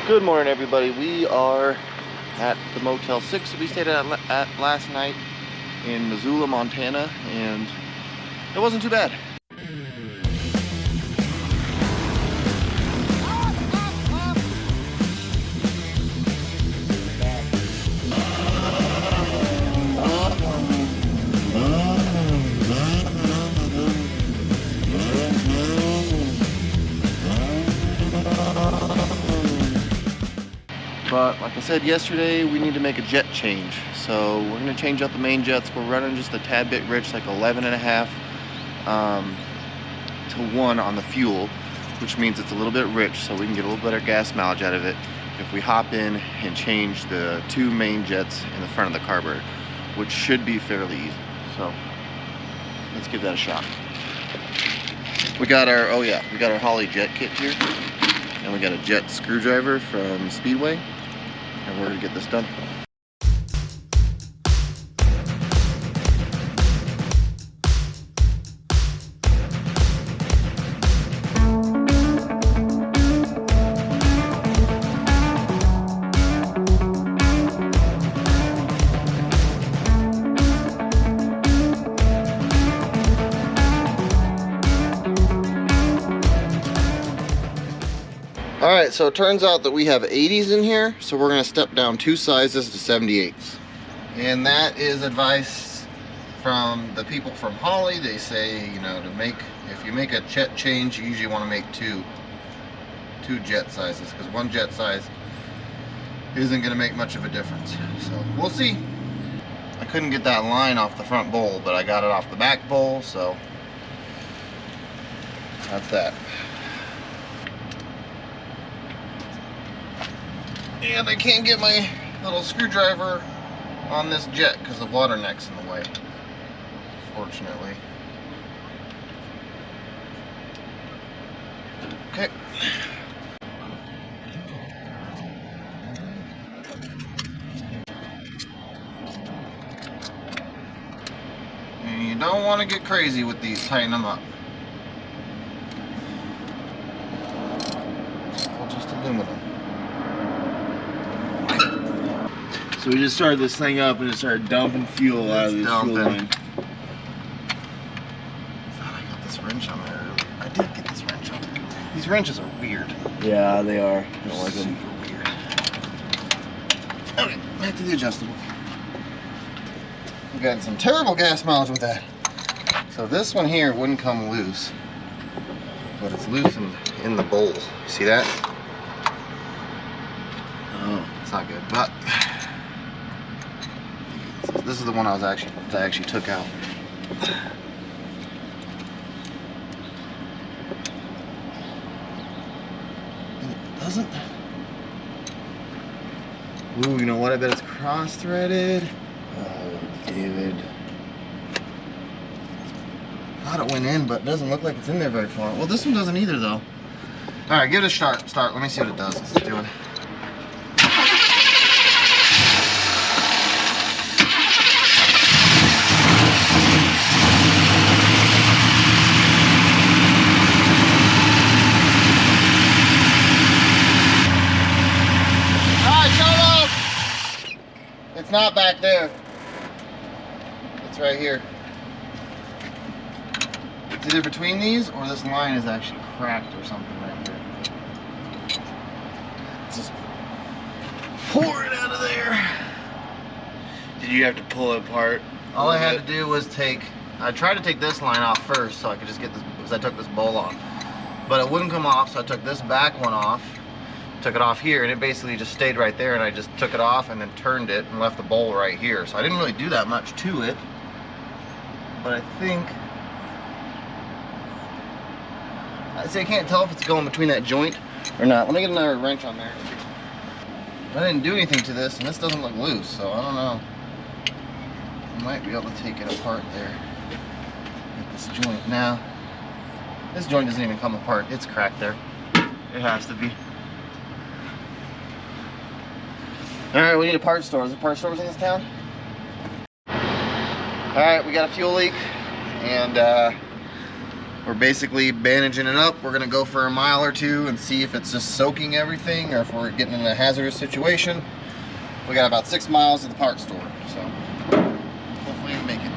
Good morning, everybody. We are at the Motel 6 that we stayed at last night in Missoula, Montana, and it wasn't too bad. But like I said yesterday, we need to make a jet change. So we're gonna change out the main jets. We're running just a tad bit rich, like 11.5 to 1 on the fuel, which means it's a little bit rich, so we can get a little better gas mileage out of it if we hop in and change the 2 main jets in the front of the carburetor, which should be fairly easy. So let's give that a shot. We got our, we got our Holley jet kit here, and we got a jet screwdriver from Speedway, and we're gonna get this done. Alright, so it turns out that we have 80s in here, so we're going to step down 2 sizes to 78s. And that is advice from the people from Holley. They say, you know, if you make a jet change, you usually want to make two jet sizes, because 1 jet size isn't going to make much of a difference. So we'll see. I couldn't get that line off the front bowl, but I got it off the back bowl, so that's that. And I can't get my little screwdriver on this jet because the water neck's in the way, fortunately. Okay. And you don't want to get crazy with these, tighten them up. Well, just aluminum. So we just started this thing up and it started dumping fuel out of this fuel line. I thought I got this wrench on there earlier. I did get this wrench on there. These wrenches are weird. Yeah, they are. I don't like them. Super weird. Okay, back to the adjustable. We got some terrible gas mileage with that. So this one here wouldn't come loose, but it's loose in the bowl. See that? Oh, it's not good, but this is the one I actually took out. And it doesn't. Ooh, you know what? I bet it's cross-threaded. Oh, David. Thought it went in, but it doesn't look like it's in there very far. Well, this one doesn't either, though. All right, give it a start. Let me see what it does. Let's do it. It's not back there. It's right here. It's either between these or this line is actually cracked or something right here. Let's just pour it out of there. Did you have to pull it apart? All I had to do was I tried to take this line off first so I could just get this, because I took this bowl off. But it wouldn't come off, so I took this back one off. Took it off here, and it basically just stayed right there, and I just took it off and then turned it and left the bowl right here. So I didn't really do that much to it, but I think I can't tell if it's going between that joint or not. Let me get another wrench on there. I didn't do anything to this, and this doesn't look loose, so I don't know. I might be able to take it apart there at this joint. Now this joint doesn't even come apart, it's cracked there. It has to be. Alright, we need a parts store. Is there parts stores in this town? Alright, we got a fuel leak, and We're basically bandaging it up. We're gonna go for a mile or two and see if it's just soaking everything or if we're getting in a hazardous situation. We got about 6 miles to the parts store, so hopefully we make it.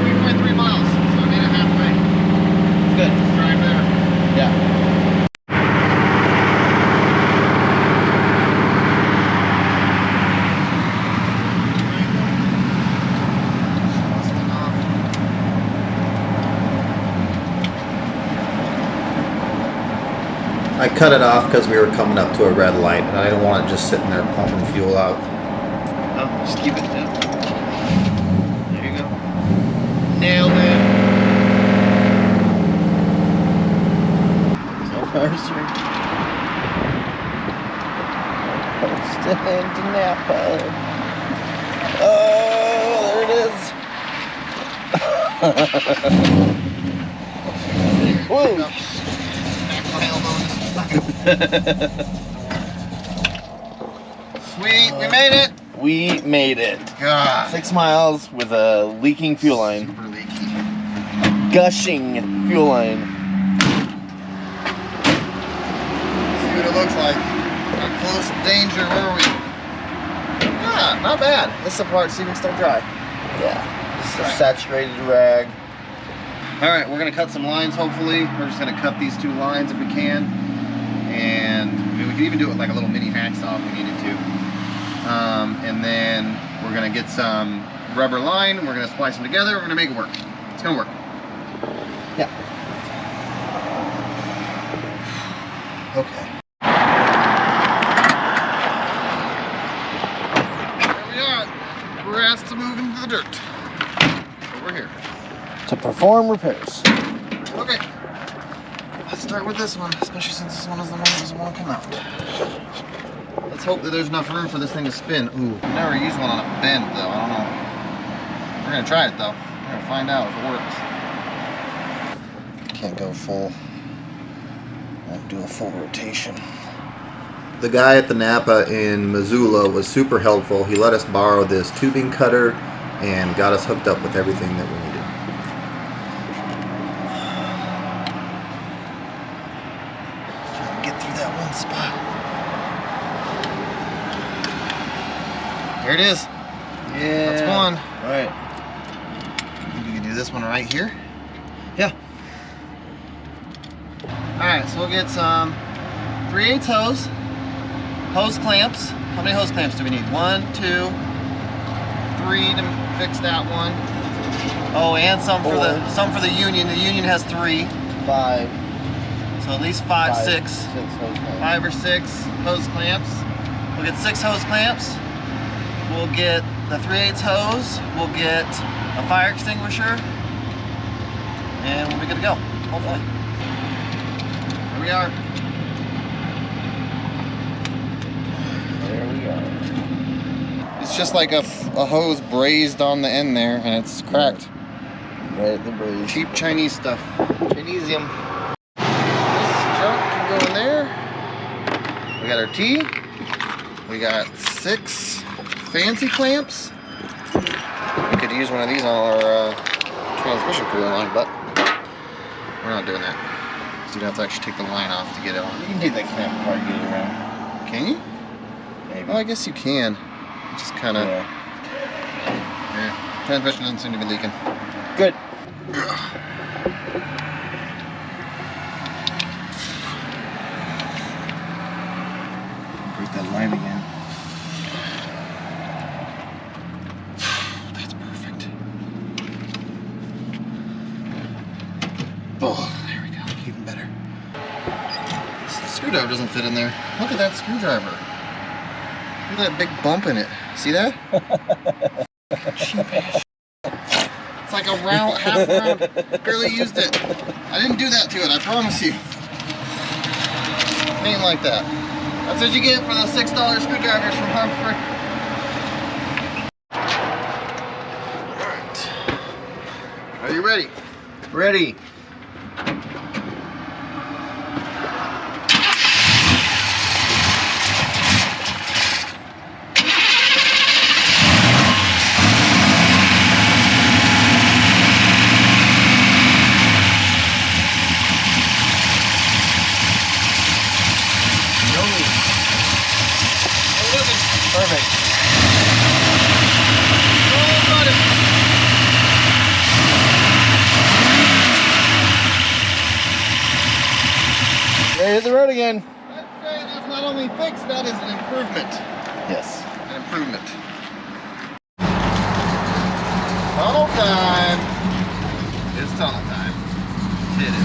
3.3 miles, so I made it halfway. Good. Let's drive there. Yeah. I cut it off because we were coming up to a red light, and I didn't want it just sitting there pumping fuel out. Oh, just keep it down. There you go. Nailed it. No parser. Posted into Napa. Oh, there it is. Whoa. Sweet, we made it! We made it. God. 6 miles with a leaking fuel line. Super leaky. Gushing fuel line. See what it looks like. How close to danger were we? Yeah, not bad. This is the part so you can still dry. Yeah. This is a Right. saturated rag. Alright, we're going to cut some lines hopefully. We're just going to cut these 2 lines if we can. And I mean, we could even do it like a little mini hacksaw if we needed to. And then we're going to get some rubber line. We're going to splice them together. We're going to make it work. It's going to work. Yeah. Okay. There we are. We're asked to move into the dirt. Over here. To perform repairs. Okay. Let's start with this one, especially since this one is the one that doesn't want to come out. Let's hope that there's enough room for this thing to spin. Ooh, I've never used one on a bend though, I don't know. We're gonna try it though. We're gonna find out if it works. Can't go full. Won't do a full rotation. The guy at the Napa in Missoula was super helpful. He let us borrow this tubing cutter and got us hooked up with everything that we needed. Get through that one spot. There it is. Yeah. That's one. Right. I think we can do this one right here. Yeah. Alright, so we'll get some 3/8 hose clamps. How many hose clamps do we need? 1, 2, 3 to fix that one. Oh, and some for the union. The union has 3. 5. So at least 5, 6. 6 hose clamps. 5 or 6 hose clamps. We'll get 6 hose clamps. We'll get the 3/8 hose. We'll get a fire extinguisher. And we'll be good to go, hopefully. Here we are. There we go. It's just like a hose brazed on the end there, and it's cracked. Right at the bridge. Cheap Chinese stuff. Chinesium. This junk can go in there. We got our T. We got 6 fancy clamps. We could use one of these on our transmission cooling line, but we're not doing that. So you'd have to actually take the line off to get it on. You can take that clamp apart and get it around. Can you? Maybe. Well, I guess you can. Just kind of. Yeah. Yeah. Transmission doesn't seem to be leaking. Good. Break that line again. That's perfect. Oh, there we go. Even better. The screwdriver doesn't fit in there. Look at that screwdriver. Look at that big bump in it. See that? Cheap. It's like a round, half round. Barely used it. I didn't do that to it, I promise you. Ain't like that. That's what you get for those $6 screwdrivers from Hartford. Alright. Are you ready? Ready. hit the road again. I'd say that's not only fixed, that is an improvement. Yes. An improvement. Tunnel time. It's tunnel time. Let's hit it.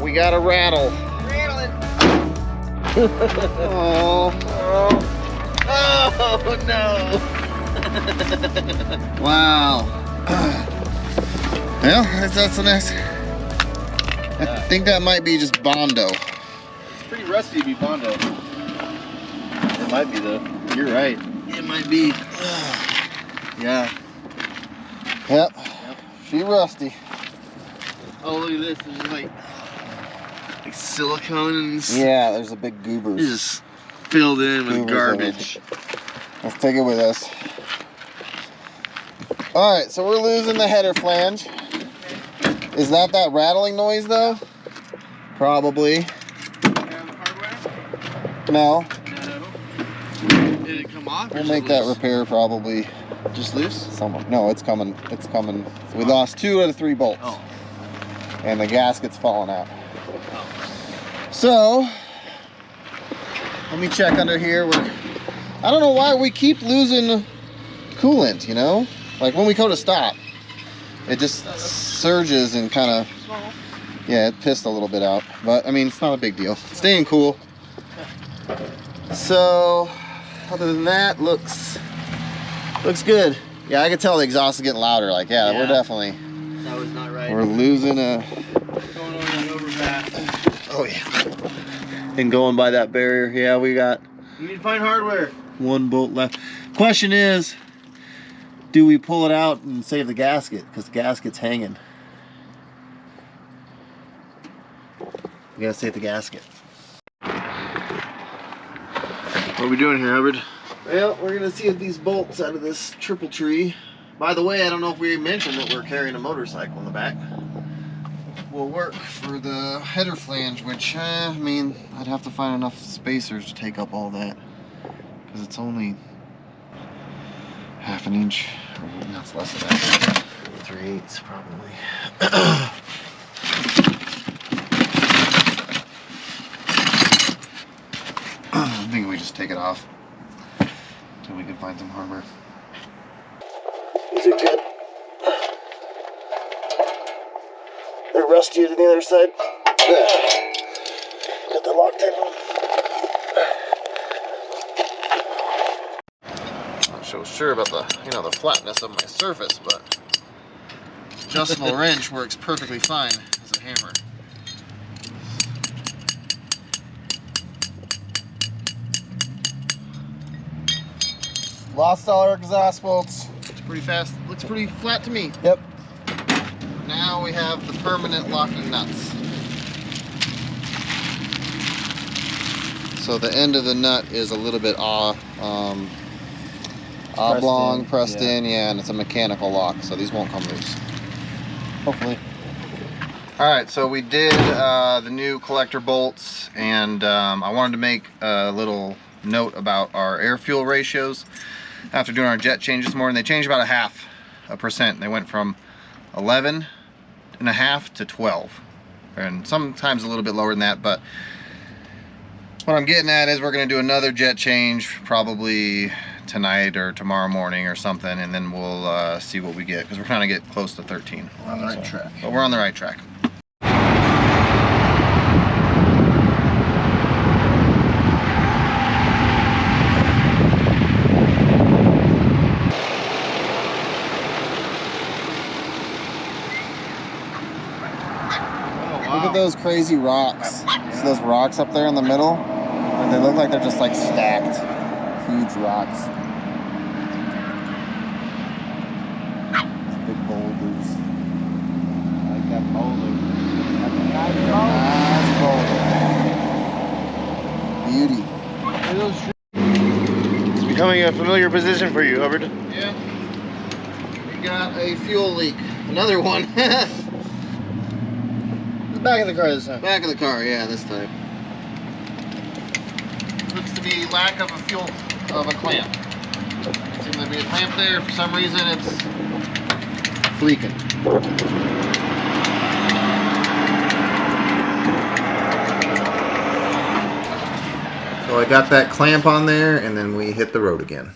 We got a rattle. Rattling. Oh, Oh no. wow. Well, that's the next. I think that might be just Bondo. It's pretty rusty to be Bondo. It might be though. You're right. It might be. Yeah. Yep. She rusty. Oh, look at this. There's like silicone and Yeah, there's a big goobers. just filled in with Goobers garbage. Let's take it with us. All right, so we're losing the header flange. Is that rattling noise though? Probably. No. Did it come off? We'll make that repair probably. Just loose? Somewhere. No, it's coming. It's coming. We lost 2 out of 3 bolts. Oh. And the gasket's falling out. So, let me check under here. I don't know why we keep losing coolant, you know? Like when we go to stop, it just surges and kind of, yeah, it pissed a little bit out. But, I mean, it's not a big deal. It's staying cool. So, other than that, looks good. Yeah, I can tell the exhaust is getting louder. Like, yeah. We're definitely... That was not right. We're losing a... Going over that overpass. Oh, yeah. And going by that barrier, yeah, we got... You need to find hardware. 1 bolt left. Question is, do we pull it out and save the gasket? Because the gasket's hanging. We gotta save the gasket. What are we doing here, Hubbard? Well, we're gonna see if these bolts out of this triple tree. By the way, I don't know if we mentioned that we're carrying a motorcycle in the back. Will work for the header flange, which, I mean, I'd have to find enough spacers to take up all that. Because it's only half an inch. Or that's less than that. 3/8 probably. I'm thinking we just take it off until we can find some hardware. Is it good? They're rusty to the other side. Got the Loctite on. Not so sure about the flatness of my surface, but adjustable wrench works perfectly fine as a hammer. Lost all our exhaust bolts. It's pretty fast. Looks pretty flat to me. Yep. Now we have the permanent locking nuts. So the end of the nut is a little bit oblong, pressed in, yeah, and it's a mechanical lock, so these won't come loose. Hopefully. Alright, so we did the new collector bolts, and I wanted to make a little note about our air-fuel ratios. After doing our jet change this morning, they changed about 0.5%. They went from 11.5 to 12, and sometimes a little bit lower than that, but what I'm getting at is we're going to do another jet change probably tonight or tomorrow morning or something, and then we'll see what we get, because we're trying to get close to 13. We're on the right track. But we're on the right track. Look at those crazy rocks. See those rocks up there in the middle? They look like they're just like stacked. Huge rocks. These big boulders. I like that boulder. That's a nice boulder. Beauty. It's becoming a familiar position for you, Hubbard. Yeah. We got a fuel leak. Another one. The back of the car this time. Back of the car, yeah, this time. Looks to be lack of a fuel of a clamp. Seems to be a clamp there. For some reason, it's leaking. So I got that clamp on there, and then we hit the road again.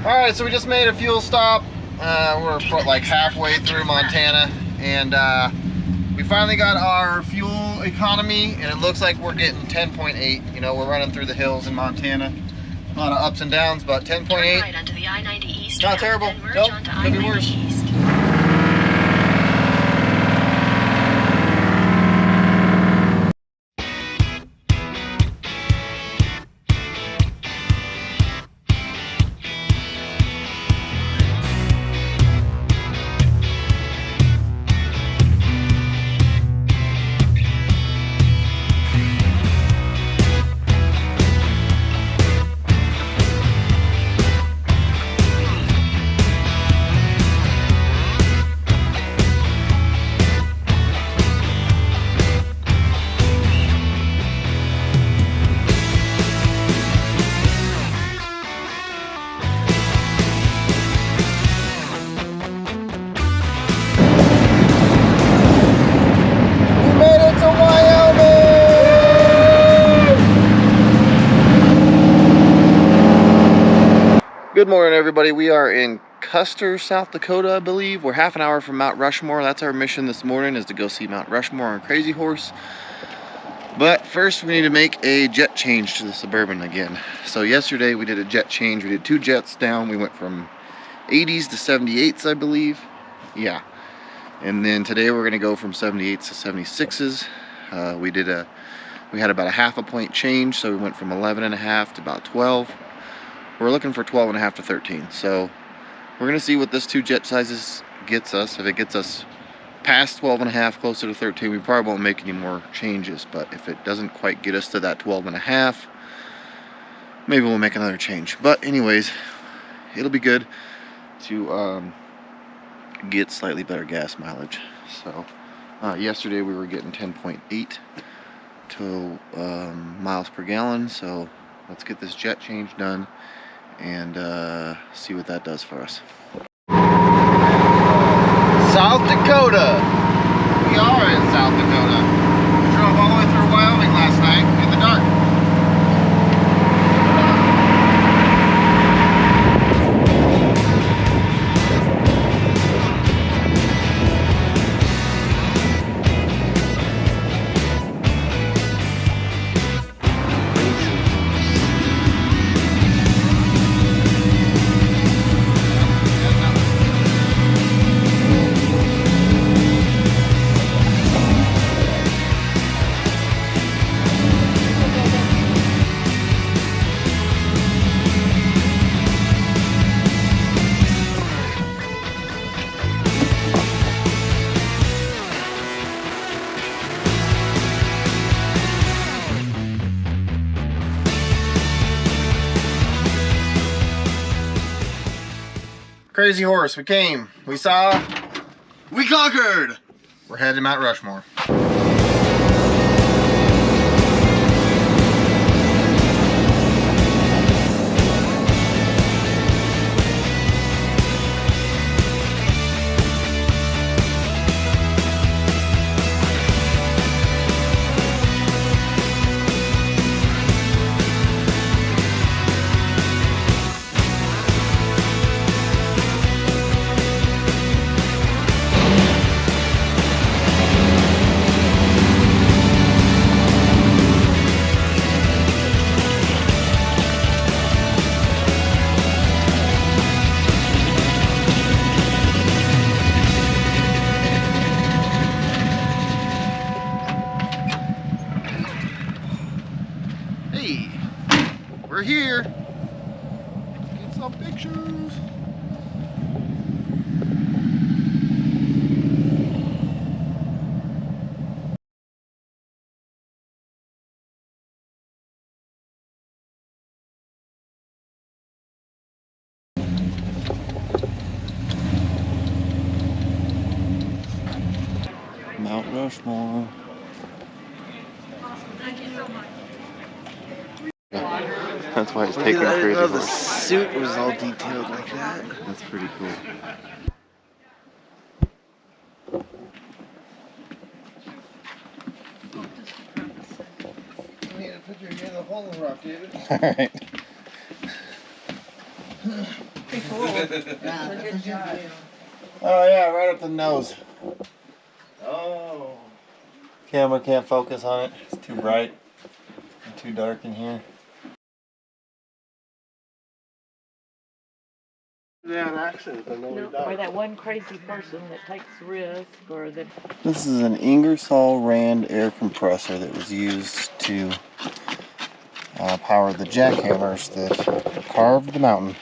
Alright, so we just made a fuel stop. We're like halfway through Montana, and we finally got our fuel economy, and it looks like we're getting 10.8. You know, we're running through the hills in Montana. A lot of ups and downs, but 10.8. Right onto the I-90 East. Not terrible. Then merge Nope, onto could be I-90 worse. East. Good morning, everybody. We are in Custer, South Dakota, I believe. We're half an hour from Mount Rushmore. That's our mission this morning, is to go see Mount Rushmore on Crazy Horse. But first, we need to make a jet change to the Suburban again. So yesterday, we did a jet change. We did 2 jets down. We went from 80s to 78s, I believe. Yeah. And then today, we're going to go from 78s to 76s. We had about a half a point change, so we went from 11.5 to about 12. We're looking for 12.5 to 13. So we're going to see what this 2 jet sizes gets us. If it gets us past 12.5, closer to 13, we probably won't make any more changes. But if it doesn't quite get us to that 12.5, maybe we'll make another change. But anyways, it'll be good to get slightly better gas mileage. So yesterday we were getting 10.8 to miles per gallon. So let's get this jet change done and see what that does for us. South Dakota. We are in South Dakota. We drove all the way through Wyoming last night in the dark. Crazy Horse, we came, we saw, we conquered! We're headed to Mount Rushmore. We're here. Get some pictures. Mount Rushmore. That's why it's Look taking at that, I a didn't know crazy the long. suit was all detailed like that. That's pretty cool. You need to put your hand in the hole in the rock, David. Alright. Oh yeah, right up the nose. Oh. Camera can't focus on it. It's too bright and too dark in here. Yeah, an accident, but nobody No, or died. that one crazy person that takes risk, or that. This is an Ingersoll Rand air compressor that was used to power the jackhammers that carved the mountain.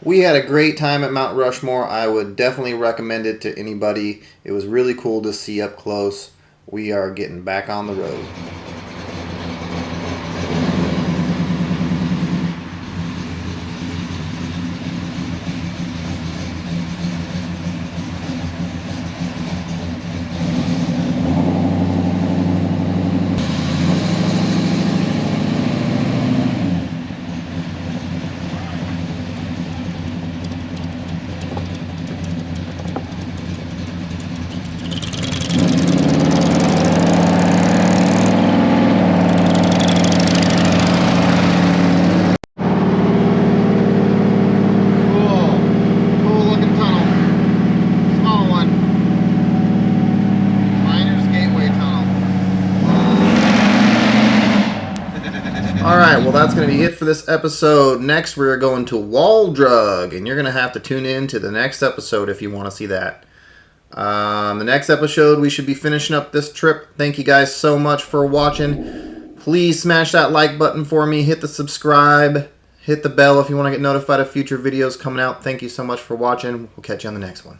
We had a great time at Mount Rushmore. I would definitely recommend it to anybody. It was really cool to see up close. We are getting back on the road. Cool looking tunnel. Small one. Miner's Gateway Tunnel. Alright, well that's going to be it for this episode. Next we're going to Wall Drug, and you're going to have to tune in to the next episode if you want to see that. The next episode we should be finishing up this trip. Thank you guys so much for watching. Please smash that like button for me. Hit the subscribe. Hit the bell if you want to get notified of future videos coming out. Thank you so much for watching. We'll catch you on the next one.